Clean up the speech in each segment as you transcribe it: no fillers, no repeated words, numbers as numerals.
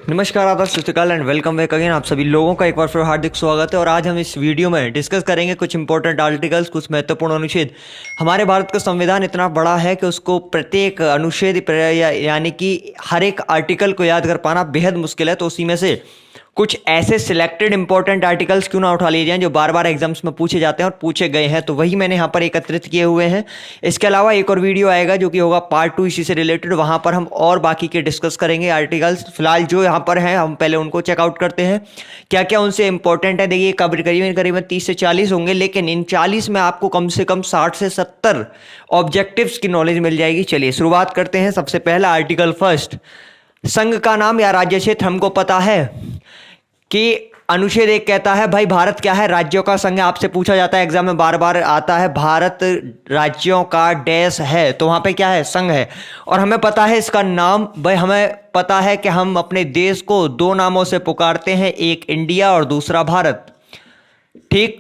नमस्कार, आदाब, सत श्री अकाल एंड वेलकम बैक अगेन। आप सभी लोगों का एक बार फिर हार्दिक स्वागत है। और आज हम इस वीडियो में डिस्कस करेंगे कुछ इंपॉर्टेंट आर्टिकल्स, कुछ महत्वपूर्ण अनुच्छेद। हमारे भारत का संविधान इतना बड़ा है कि उसको प्रत्येक अनुच्छेद यानी कि हर एक आर्टिकल को याद कर पाना बेहद मुश्किल है। तो उसी में से कुछ ऐसे सिलेक्टेड इंपॉर्टेंट आर्टिकल्स क्यों ना उठा लिए जाएं जो बार बार एग्जाम्स में पूछे जाते हैं और पूछे गए हैं, तो वही मैंने यहाँ पर एकत्रित किए हुए हैं। इसके अलावा एक और वीडियो आएगा जो कि होगा पार्ट 2 इसी से रिलेटेड। वहाँ पर हम और बाकी के डिस्कस करेंगे आर्टिकल्स। फिलहाल जो यहाँ पर हैं हम पहले उनको चेकआउट करते हैं क्या क्या उनसे इंपॉर्टेंट है। देखिए करीबन करीबन 30 से 40 होंगे, लेकिन इन 40 में आपको कम से कम 60 से 70 ऑब्जेक्टिव्स की नॉलेज मिल जाएगी। चलिए शुरुआत करते हैं। सबसे पहला आर्टिकल फर्स्ट, संघ का नाम या राज्य क्षेत्र हमको पता है कि अनुच्छेद 1 कहता है भाई भारत क्या है, राज्यों का संघ है। आपसे पूछा जाता है एग्जाम में, बार बार आता है भारत राज्यों का डैश है, तो वहां पे क्या है, संघ है। और हमें पता है इसका नाम, भाई हमें पता है कि हम अपने देश को 2 नामों से पुकारते हैं, एक इंडिया और दूसरा भारत, ठीक।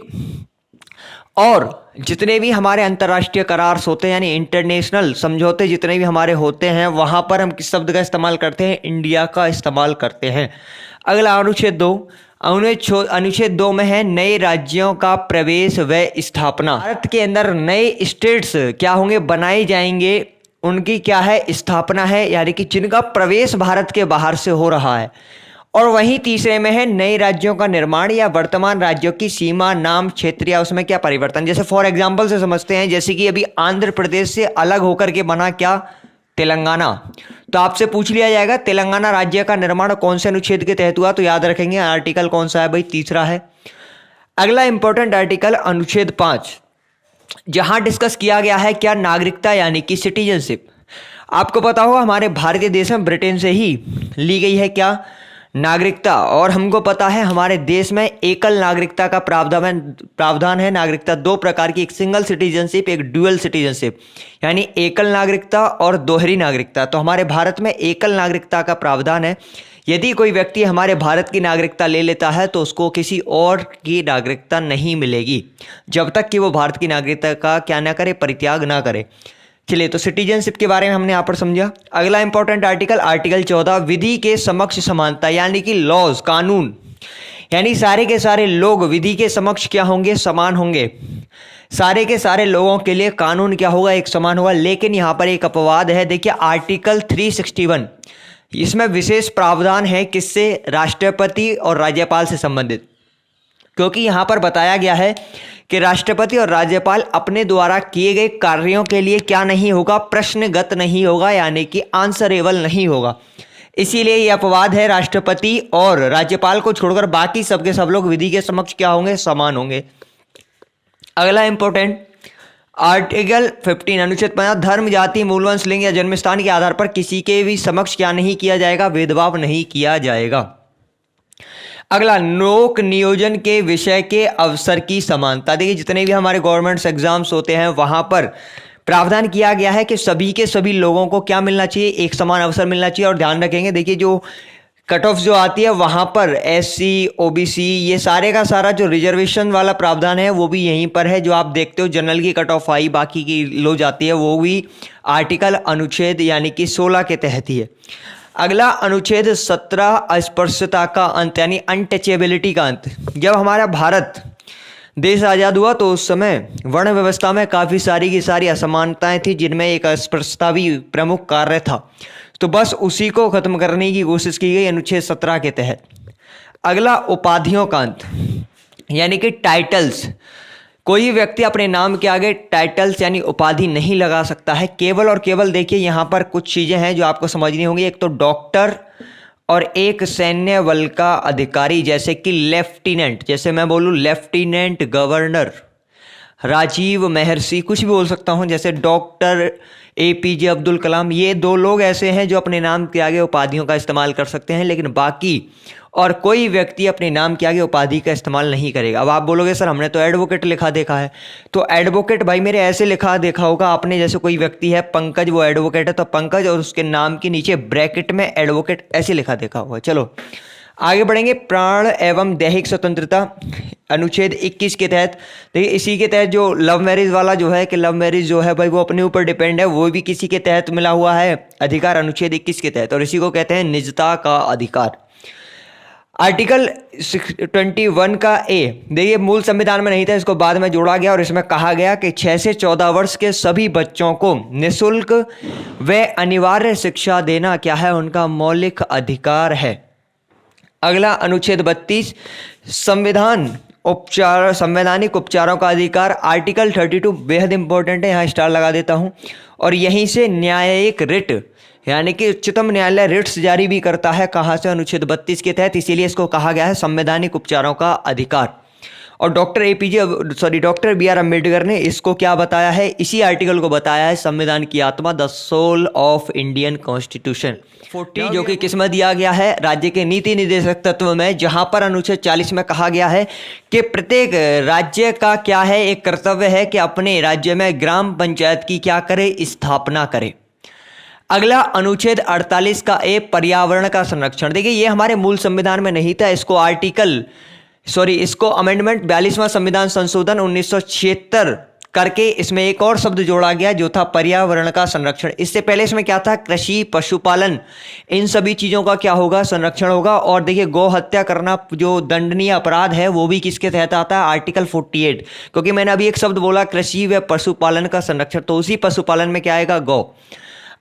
और जितने भी हमारे अंतर्राष्ट्रीय करार होते हैं यानी इंटरनेशनल समझौते जितने भी हमारे होते हैं, वहां पर हम किस शब्द का इस्तेमाल करते हैं, इंडिया का इस्तेमाल करते हैं। अगला अनुच्छेद 2, अनुच्छेद 2 में है नए राज्यों का प्रवेश व स्थापना। भारत के अंदर नए स्टेट्स क्या होंगे, बनाए जाएंगे, उनकी क्या है, स्थापना है, यानी कि जिनका प्रवेश भारत के बाहर से हो रहा है। और वहीं तीसरे में है नए राज्यों का निर्माण या वर्तमान राज्यों की सीमा, नाम, क्षेत्र या उसमें क्या परिवर्तन। जैसे फॉर एग्जांपल से समझते हैं, जैसे कि अभी आंध्र प्रदेश से अलग होकर के बना क्या, तेलंगाना। तो आपसे पूछ लिया जाएगा तेलंगाना राज्य का निर्माण कौन से अनुच्छेद के तहत हुआ, तो याद रखेंगे आर्टिकल कौन सा है भाई, तीसरा है। अगला इंपॉर्टेंट आर्टिकल अनुच्छेद 5, जहां डिस्कस किया गया है क्या, नागरिकता यानी कि सिटीजनशिप। आपको पता होगा हमारे भारतीय देश में ब्रिटेन से ही ली गई है क्या, नागरिकता। और हमको पता है हमारे देश में एकल नागरिकता का प्रावधान है। नागरिकता 2 प्रकार की, एक सिंगल सिटीजनशिप, एक ड्यूअल सिटीजनशिप, यानी एकल नागरिकता और दोहरी नागरिकता। तो हमारे भारत में एकल नागरिकता का प्रावधान है। यदि कोई व्यक्ति हमारे भारत की नागरिकता ले लेता है तो उसको किसी और की नागरिकता नहीं मिलेगी जब तक कि वो भारत की नागरिकता का क्या ना करे, परित्याग ना करे। चलिए, तो सिटीजनशिप के बारे में हमने यहाँ पर समझा। अगला इंपॉर्टेंट आर्टिकल, आर्टिकल 14, विधि के समक्ष समानता, यानी कि लॉज, कानून, यानी सारे के सारे लोग विधि के समक्ष क्या होंगे, समान होंगे। सारे के सारे लोगों के लिए कानून क्या होगा, एक समान होगा। लेकिन यहाँ पर एक अपवाद है। देखिए आर्टिकल 361, इसमें विशेष प्रावधान है किससे, राष्ट्रपति और राज्यपाल से संबंधित। क्योंकि यहाँ पर बताया गया है कि राष्ट्रपति और राज्यपाल अपने द्वारा किए गए कार्यों के लिए क्या नहीं होगा, प्रश्नगत नहीं होगा, यानी कि आंसरेबल नहीं होगा। इसीलिए यह अपवाद है, राष्ट्रपति और राज्यपाल को छोड़कर बाकी सबके सब लोग विधि के समक्ष क्या होंगे, समान होंगे। अगला इंपॉर्टेंट आर्टिकल 15, अनुच्छेद 15, धर्म, जाति, मूलवंश, लिंग या जन्मस्थान के आधार पर किसी के भी समक्ष क्या नहीं किया जाएगा, भेदभाव नहीं किया जाएगा। अगला, लोक नियोजन के विषय के अवसर की समानता। देखिए जितने भी हमारे गवर्नमेंट्स एग्जाम्स होते हैं वहां पर प्रावधान किया गया है कि सभी के सभी लोगों को क्या मिलना चाहिए, एक समान अवसर मिलना चाहिए। और ध्यान रखेंगे, देखिए जो कट ऑफ जो आती है वहां पर SC OBC ये सारे का सारा जो रिजर्वेशन वाला प्रावधान है वो भी यहीं पर है। जो आप देखते हो जनरल की कट ऑफ आई, बाकी की लो जाती है, वो भी आर्टिकल अनुच्छेद यानी कि 16 के तहत ही है। अगला अनुच्छेद 17, अस्पृश्यता का अंत, यानी अनटचेबिलिटी का अंत। जब हमारा भारत देश आज़ाद हुआ तो उस समय वर्ण व्यवस्था में काफ़ी सारी की सारी असमानताएं थी, जिनमें एक अस्पृश्यता भी प्रमुख कार्य था। तो बस उसी को खत्म करने की कोशिश की गई अनुच्छेद 17 के तहत। अगला, उपाधियों का अंत, यानी कि टाइटल्स। कोई व्यक्ति अपने नाम के आगे टाइटल्स यानी उपाधि नहीं लगा सकता है। केवल और केवल देखिए यहाँ पर कुछ चीज़ें हैं जो आपको समझनी होंगी। एक तो डॉक्टर और एक सैन्य बल का अधिकारी, जैसे कि लेफ्टिनेंट, जैसे मैं बोलूँ लेफ्टिनेंट गवर्नर राजीव महर्षि, कुछ भी बोल सकता हूँ, जैसे डॉक्टर APJ अब्दुल कलाम। ये 2 लोग ऐसे हैं जो अपने नाम के आगे उपाधियों का इस्तेमाल कर सकते हैं, लेकिन बाकी और कोई व्यक्ति अपने नाम के आगे उपाधि का इस्तेमाल नहीं करेगा। अब आप बोलोगे सर हमने तो एडवोकेट लिखा देखा है, तो एडवोकेट भाई मेरे ऐसे लिखा देखा होगा आपने, जैसे कोई व्यक्ति है पंकज, वो एडवोकेट है तो पंकज, और उसके नाम के नीचे ब्रैकेट में एडवोकेट ऐसे लिखा देखा होगा। चलो आगे बढ़ेंगे। प्राण एवं दैहिक स्वतंत्रता, अनुच्छेद 21 के तहत। देखिए इसी के तहत जो लव मैरिज वाला जो है कि लव मैरिज जो है भाई वो अपने ऊपर डिपेंड है, वो भी किसी के तहत मिला हुआ है अधिकार, अनुच्छेद 21 के तहत। और इसी को कहते हैं निजता का अधिकार। आर्टिकल 21 का ए, देखिए मूल संविधान में नहीं था, इसको बाद में जोड़ा गया और इसमें कहा गया कि 6 से 14 वर्ष के सभी बच्चों को निःशुल्क व अनिवार्य शिक्षा देना क्या है, उनका मौलिक अधिकार है। अगला अनुच्छेद 32 संवैधानिक उपचारों का अधिकार, आर्टिकल 32 बेहद इंपॉर्टेंट है, यहाँ स्टार लगा देता हूँ। और यहीं से न्यायिक रिट यानी कि उच्चतम न्यायालय रिट्स जारी भी करता है, कहाँ से, अनुच्छेद 32 के तहत, इसीलिए इसको कहा गया है संवैधानिक उपचारों का अधिकार। और डॉक्टर बी आर अम्बेडकर ने इसको क्या बताया है, इसी आर्टिकल को बताया है संविधान की आत्मा, the soul of Indian constitution. 40 जो कि किसमें दिया गया है, राज्य के नीति निर्देशक तत्व में, जहां पर अनुच्छेद 40 में कहा गया है कि प्रत्येक राज्य का क्या है, एक कर्तव्य है कि अपने राज्य में ग्राम पंचायत की क्या करे, स्थापना करे। अगला अनुच्छेद 48 का ए, पर्यावरण का संरक्षण। देखिए ये हमारे मूल संविधान में नहीं था, इसको अमेंडमेंट 42वां संविधान संशोधन 1976 करके इसमें एक और शब्द जोड़ा गया जो था पर्यावरण का संरक्षण। इससे पहले इसमें क्या था, कृषि, पशुपालन, इन सभी चीजों का क्या होगा, संरक्षण होगा। और देखिए गौ हत्या करना जो दंडनीय अपराध है वो भी किसके तहत आता है, आर्टिकल 48, क्योंकि मैंने अभी एक शब्द बोला कृषि व पशुपालन का संरक्षण, तो उसी पशुपालन में क्या आएगा, गौ।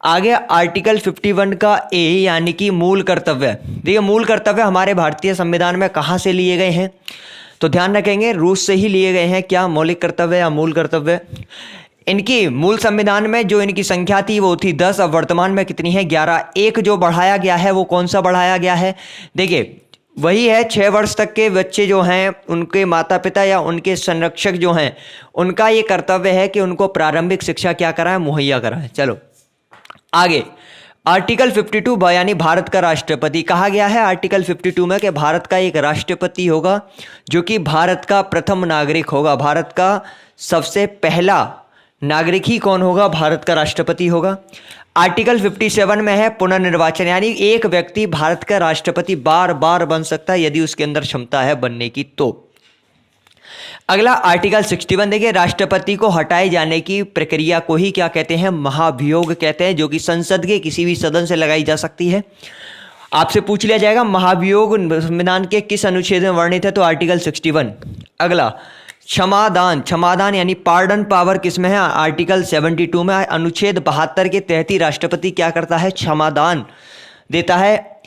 आगे आर्टिकल 51 का ए यानी कि मूल कर्तव्य। देखिए मूल कर्तव्य हमारे भारतीय संविधान में कहाँ से लिए गए हैं, तो ध्यान रखेंगे रूस से ही लिए गए हैं। क्या मौलिक कर्तव्य या मूल कर्तव्य, इनकी मूल संविधान में जो इनकी संख्या थी वो थी 10, अब वर्तमान में कितनी है, 11। एक जो बढ़ाया गया है वो कौन सा बढ़ाया गया है, देखिए वही है 6 वर्ष तक के बच्चे जो हैं उनके माता पिता या उनके संरक्षक जो हैं उनका ये कर्तव्य है कि उनको प्रारंभिक शिक्षा क्या कराएं, मुहैया कराएं। चलो आगे आर्टिकल 52 यानी भारत का राष्ट्रपति कहा गया है आर्टिकल 52 में कि भारत का एक राष्ट्रपति होगा जो कि भारत का प्रथम नागरिक होगा। भारत का सबसे पहला नागरिक ही कौन होगा, भारत का राष्ट्रपति होगा। आर्टिकल 57 में है पुनर्निर्वाचन, यानी एक व्यक्ति भारत का राष्ट्रपति बार बार बन सकता है यदि उसके अंदर क्षमता है बनने की। तो अगला आर्टिकल 61, देखिए राष्ट्रपति को हटाए जाने की प्रक्रिया को ही क्या कहते हैं, महाभियोग कहते हैं, जो कि संसद के किसी भी सदन से लगाई जा सकती है। आपसे पूछ लिया जाएगा महाभियोग संविधान के किस अनुच्छेद में वर्णित है, तो आर्टिकल 61। अगला क्षमादान यानी पार्डन पावर किस में है, आर्टिकल 72 में। अनुच्छेद 72 के तहत ही राष्ट्रपति क्या करता है, क्षमादान देता है।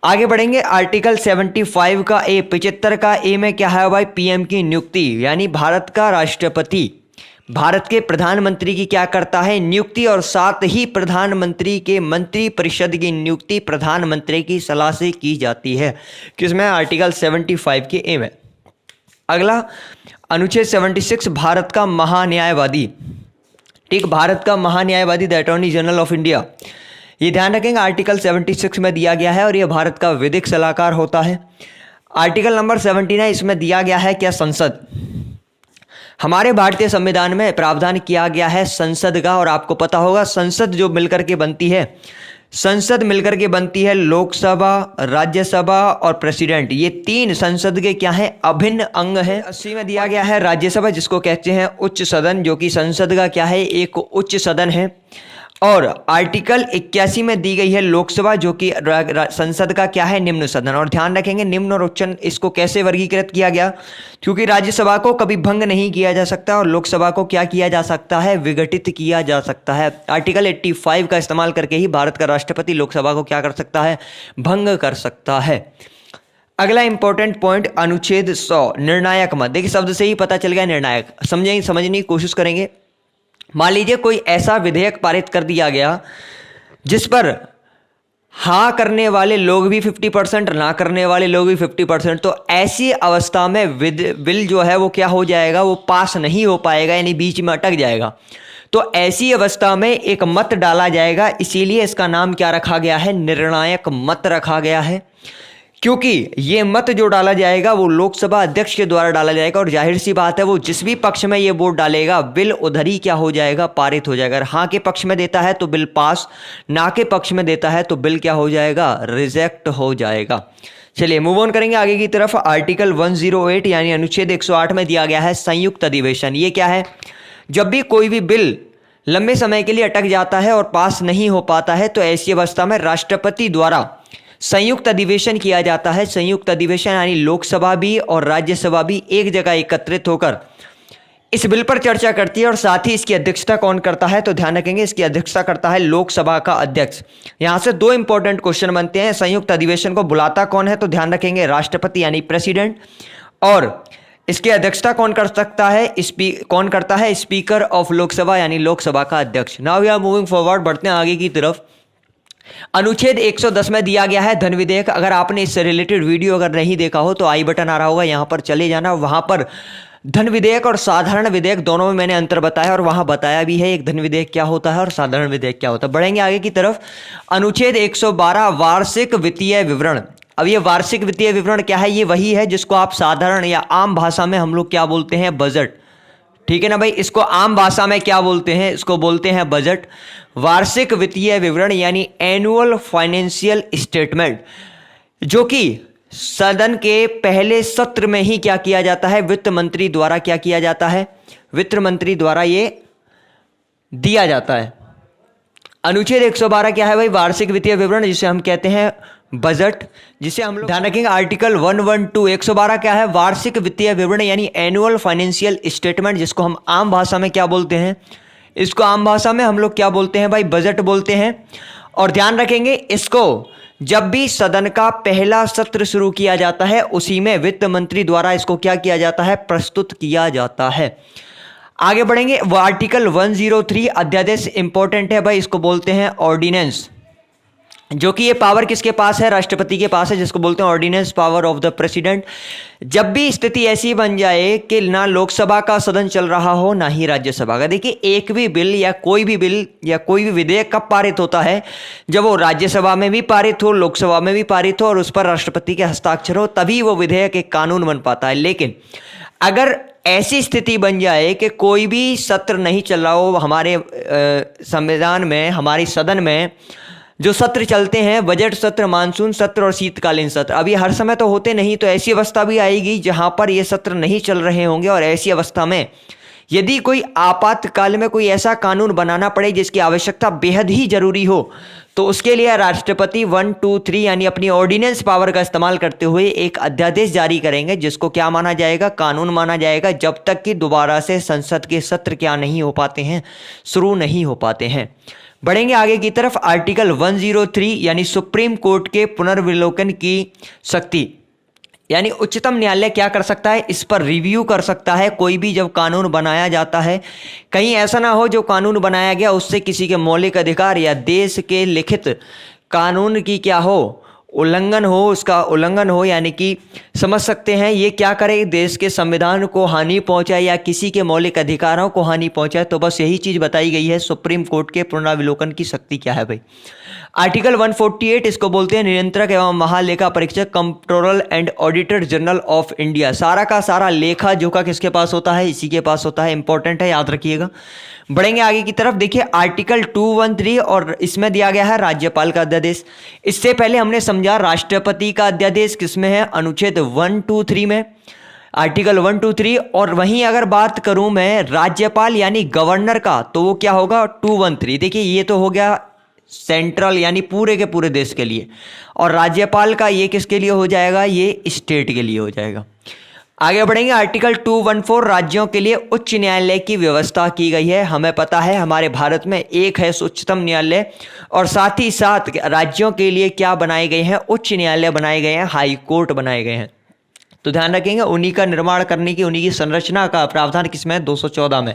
आगे बढ़ेंगे आर्टिकल 75 का ए, 75 का ए में क्या है भाई, पीएम की नियुक्ति, यानी भारत का राष्ट्रपति भारत के प्रधानमंत्री की क्या करता है, नियुक्ति, और साथ ही प्रधानमंत्री के मंत्री परिषद की नियुक्ति प्रधानमंत्री की सलाह से की जाती है। किसमें, आर्टिकल 75 के ए में। अगला अनुच्छेद 76 भारत का महान्यायवादी, ठीक, भारत का महान्यायवादी the attorney general of India, ये ध्यान रखेंगे आर्टिकल 76 में दिया गया है और ये भारत का विधिक सलाहकार होता है। आर्टिकल नंबर 79 इसमें दिया गया है क्या, संसद। हमारे भारतीय संविधान में प्रावधान किया गया है संसद का, और आपको पता होगा संसद जो मिलकर के बनती है, संसद मिलकर के बनती है लोकसभा, राज्यसभा और प्रेसिडेंट, ये तीन संसद के क्या है, अभिन्न अंग हैं। 80 में दिया गया है राज्यसभा, जिसको कहते हैं उच्च सदन, जो कि संसद का क्या है, एक उच्च सदन है। और आर्टिकल 81 में दी गई है लोकसभा, जो कि संसद का क्या है, निम्न सदन। और ध्यान रखेंगे निम्न और उच्च इसको कैसे वर्गीकृत किया गया, क्योंकि राज्यसभा को कभी भंग नहीं किया जा सकता और लोकसभा को क्या किया जा सकता है, विघटित किया जा सकता है। आर्टिकल 85 का इस्तेमाल करके ही भारत का राष्ट्रपति लोकसभा को क्या कर सकता है, भंग कर सकता है। अगला इंपॉर्टेंट पॉइंट अनुच्छेद 100 निर्णायक मत, देखिए शब्द से ही पता चल गया निर्णायक, समझने की कोशिश करेंगे। मान लीजिए कोई ऐसा विधेयक पारित कर दिया गया जिस पर हाँ करने वाले लोग भी 50%, ना करने वाले लोग भी 50%, तो ऐसी अवस्था में बिल जो है वो क्या हो जाएगा, वो पास नहीं हो पाएगा, यानी बीच में अटक जाएगा। तो ऐसी अवस्था में एक मत डाला जाएगा, इसीलिए इसका नाम क्या रखा गया है, निर्णायक मत रखा गया है। क्योंकि ये मत जो डाला जाएगा वो लोकसभा अध्यक्ष के द्वारा डाला जाएगा, और जाहिर सी बात है वो जिस भी पक्ष में ये वोट डालेगा बिल उधर ही क्या हो जाएगा, पारित हो जाएगा। हाँ के पक्ष में देता है तो बिल पास, ना के पक्ष में देता है तो बिल क्या हो जाएगा, रिजेक्ट हो जाएगा। चलिए मूव ऑन करेंगे आगे की तरफ। आर्टिकल 108 यानी अनुच्छेद 108 में दिया गया है संयुक्त अधिवेशन। ये क्या है, जब भी कोई भी बिल लंबे समय के लिए अटक जाता है और पास नहीं हो पाता है तो ऐसी अवस्था में राष्ट्रपति द्वारा संयुक्त अधिवेशन किया जाता है। संयुक्त अधिवेशन यानी लोकसभा भी और राज्यसभा भी एक जगह एकत्रित होकर इस बिल पर चर्चा करती है और साथ ही इसकी अध्यक्षता कौन करता है, तो ध्यान रखेंगे इसकी अध्यक्षता करता है लोकसभा का अध्यक्ष। यहां से दो इंपॉर्टेंट क्वेश्चन बनते हैं। संयुक्त अधिवेशन को बुलाता कौन है, तो ध्यान रखेंगे राष्ट्रपति यानी प्रेसिडेंट, और इसकी अध्यक्षता कौन कर सकता है, कौन करता है, स्पीकर ऑफ लोकसभा यानी लोकसभा का अध्यक्ष। Now we are moving forward, बढ़ते हैं आगे की तरफ। अनुच्छेद 110 में दिया गया है धन विधेयक। अगर आपने इससे रिलेटेड वीडियो अगर नहीं देखा हो तो आई बटन आ रहा होगा, यहां पर चले जाना। वहां पर धन विधेयक और साधारण विधेयक दोनों में मैंने अंतर बताया और वहां बताया भी है एक धन विधेयक क्या होता है और साधारण विधेयक क्या होता है। बढ़ेंगे आगे की तरफ। अनुच्छेद 112 वार्षिक वित्तीय विवरण। अब ये वार्षिक वित्तीय विवरण क्या है, ये वही है जिसको आप साधारण या आम भाषा में हम लोग क्या बोलते हैं, बजट। ठीक है ना भाई, इसको आम भाषा में क्या बोलते हैं, इसको बोलते हैं बजट। वार्षिक वित्तीय विवरण यानी एनुअल फाइनेंशियल स्टेटमेंट, जो कि सदन के पहले सत्र में ही क्या किया जाता है, वित्त मंत्री द्वारा क्या किया जाता है, वित्त मंत्री द्वारा ये दिया जाता है। अनुच्छेद 112 क्या है भाई, वार्षिक वित्तीय विवरण, जिसे हम कहते हैं बजट, जिसे हम लोग ध्यान रखेंगे। आर्टिकल 112 112 क्या है, वार्षिक वित्तीय विवरण यानी एनुअल फाइनेंशियल स्टेटमेंट, जिसको हम आम भाषा में क्या बोलते हैं, इसको आम भाषा में हम लोग क्या बोलते हैं भाई, बजट बोलते हैं। और ध्यान रखेंगे इसको जब भी सदन का पहला सत्र शुरू किया जाता है उसी में वित्त मंत्री द्वारा इसको क्या किया जाता है, प्रस्तुत किया जाता है। आगे बढ़ेंगे। वो आर्टिकल 103 अध्यादेश इंपॉर्टेंट है भाई, इसको बोलते हैं ऑर्डिनेंस, जो कि ये पावर किसके पास है, राष्ट्रपति के पास है, जिसको बोलते हैं ordinance power of the president. जब भी स्थिति ऐसी बन जाए कि ना लोकसभा का सदन चल रहा हो ना ही राज्यसभा का। देखिए एक भी बिल या कोई भी विधेयक कब पारित होता है, जब वो राज्यसभा में भी पारित हो, लोकसभा में भी पारित हो और उस पर राष्ट्रपति के हस्ताक्षर हो, तभी वो विधेयक एक कानून बन पाता है। लेकिन अगर ऐसी स्थिति बन जाए कि कोई भी सत्र नहीं चल रहा हो, हमारे संविधान में, हमारी सदन में जो सत्र चलते हैं, बजट सत्र, मानसून सत्र और शीतकालीन सत्र, अभी हर समय तो होते नहीं, तो ऐसी अवस्था भी आएगी जहां पर ये सत्र नहीं चल रहे होंगे। और ऐसी अवस्था में यदि कोई आपातकाल में कोई ऐसा कानून बनाना पड़े जिसकी आवश्यकता बेहद ही जरूरी हो, तो उसके लिए राष्ट्रपति 1, 2, 3 यानी अपनी ऑर्डिनेंस पावर का इस्तेमाल करते हुए एक अध्यादेश जारी करेंगे, जिसको क्या माना जाएगा, कानून माना जाएगा, जब तक कि दोबारा से संसद के सत्र क्या नहीं हो पाते हैं, शुरू नहीं हो पाते हैं। बढ़ेंगे आगे की तरफ। आर्टिकल 103 यानी सुप्रीम कोर्ट के पुनर्विलोकन की शक्ति, यानी उच्चतम न्यायालय क्या कर सकता है, इस पर रिव्यू कर सकता है। कोई भी जब कानून बनाया जाता है, कहीं ऐसा ना हो जो कानून बनाया गया उससे किसी के मौलिक अधिकार या देश के लिखित कानून की क्या हो, उल्लंघन हो, उसका उल्लंघन हो, यानी कि समझ सकते हैं ये क्या करे, देश के संविधान को हानि पहुंचाए या किसी के मौलिक अधिकारों को हानि पहुंचाए। तो बस यही चीज बताई गई है, सुप्रीम कोर्ट के पुनरावलोकन की शक्ति क्या है भाई। आर्टिकल 148 इसको बोलते हैं नियंत्रक एवं महालेखा परीक्षक, controller and auditor general of India. सारा का सारा लेखा जोखा किसके पास होता है, इसी के पास होता है। इंपॉर्टेंट है, याद रखिएगा। बढ़ेंगे आगे की तरफ। देखिए आर्टिकल 213 और इसमें दिया गया है राज्यपाल का अध्यादेश। इससे पहले हमने समझा राष्ट्रपति का अध्यादेश किसमें है, अनुच्छेद 123 में, आर्टिकल 123। और वहीं अगर बात करूं मैं राज्यपाल यानी गवर्नर का, तो वो क्या होगा, 213। देखिए ये तो हो गया सेंट्रल यानी पूरे के पूरे देश के लिए, और राज्यपाल का ये किसके लिए हो जाएगा, ये स्टेट के लिए हो जाएगा। आगे बढ़ेंगे। आर्टिकल 214 राज्यों के लिए उच्च न्यायालय की व्यवस्था की गई है। हमें पता है हमारे भारत में एक है उच्चतम न्यायालय, और साथ ही साथ राज्यों के लिए क्या बनाए गए हैं, उच्च न्यायालय बनाए गए हैं, हाई कोर्ट बनाए गए हैं। तो ध्यान रखेंगे उन्हीं का निर्माण करने की, उन्हीं की संरचना का प्रावधान किसमें, 214 में।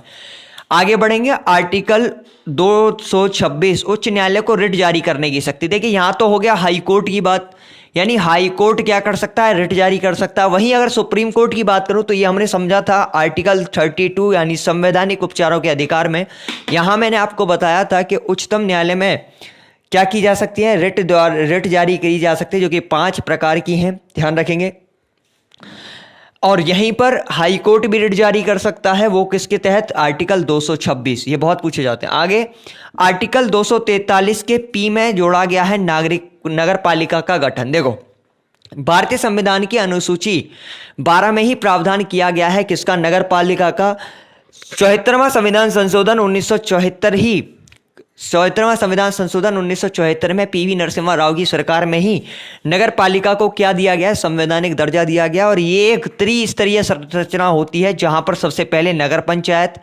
आगे बढ़ेंगे। आर्टिकल 226 उच्च न्यायालय को रिट जारी करने की शक्ति। देखिए यहां तो हो गया हाई कोर्ट की बात, यानी हाई कोर्ट क्या कर सकता है, रिट जारी कर सकता है। वहीं अगर सुप्रीम कोर्ट की बात करूं तो ये हमने समझा था आर्टिकल 32 यानी संवैधानिक उपचारों के अधिकार में। यहां मैंने आपको बताया था कि उच्चतम न्यायालय में क्या की जा सकती है, रिट जारी की जा सकती है, जो कि 5 प्रकार की हैं, ध्यान रखेंगे। और यहीं पर हाई कोर्ट भी रिट जारी कर सकता है, वो किसके तहत, आर्टिकल 226। ये बहुत पूछे जाते हैं। आगे आर्टिकल 243 के पी में जोड़ा गया है नगर पालिका का गठन। देखो भारतीय संविधान की अनुसूची 12 में ही प्रावधान किया गया है किसका, नगर पालिका का। 74वां संविधान संशोधन 1974 ही 74वां संविधान संशोधन 1974 में पीवी नरसिम्हा राव की सरकार में ही नगर पालिका को क्या दिया गया, संवैधानिक दर्जा दिया गया। और ये एक त्रिस्तरीय संरचना होती है जहां पर सबसे पहले नगर पंचायत,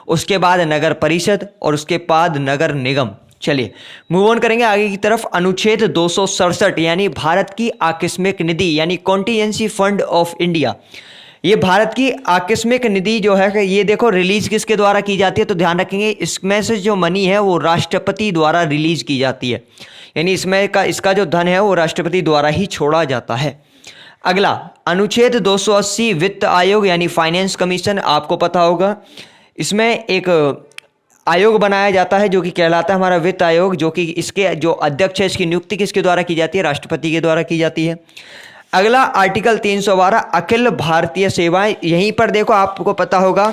उसके बाद नगर परिषद और उसके बाद नगर निगम। चलिए मूव ऑन करेंगे आगे की तरफ। अनुच्छेद 267 यानी भारत की आकस्मिक निधि यानी कॉन्टीजेंसी फंड ऑफ इंडिया। ये भारत की आकस्मिक निधि जो है ये देखो रिलीज किसके द्वारा की जाती है, तो ध्यान रखेंगे इसमें से जो मनी है वो राष्ट्रपति द्वारा रिलीज की जाती है, यानी इसमें का इसका जो धन है वो राष्ट्रपति द्वारा ही छोड़ा जाता है। अगला अनुच्छेद 280 वित्त आयोग यानी फाइनेंस कमीशन, आपको पता होगा इसमें एक आयोग बनाया जाता है जो कि कहलाता है हमारा वित्त आयोग, जो कि इसके जो अध्यक्ष है इसकी नियुक्ति किसके द्वारा की जाती है, राष्ट्रपति के द्वारा की जाती है। अगला आर्टिकल 312 अखिल भारतीय सेवाएं। यहीं पर देखो आपको पता होगा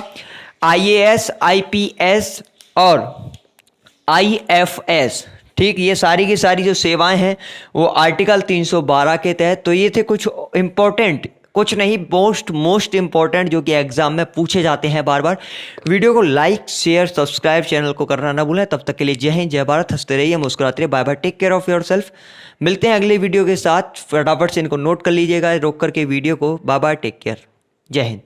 आईएएस, आईपीएस और आईएफएस, ठीक, ये सारी की सारी जो सेवाएं हैं वो आर्टिकल 312 के तहत। तो ये थे कुछ इंपॉर्टेंट, कुछ नहीं मोस्ट इंपॉर्टेंट जो कि एग्जाम में पूछे जाते हैं बार बार। वीडियो को लाइक शेयर सब्सक्राइब चैनल को करना ना भूलें। तब तक के लिए जय हिंद जय भारत, हंसते रहिए मुस्कुराते रहिए, bye bye, take care of yourself. मिलते हैं अगले वीडियो के साथ, फटाफट से इनको नोट कर लीजिएगा रोक करके वीडियो को। बाय बाय, टेक केयर, जय हिंद।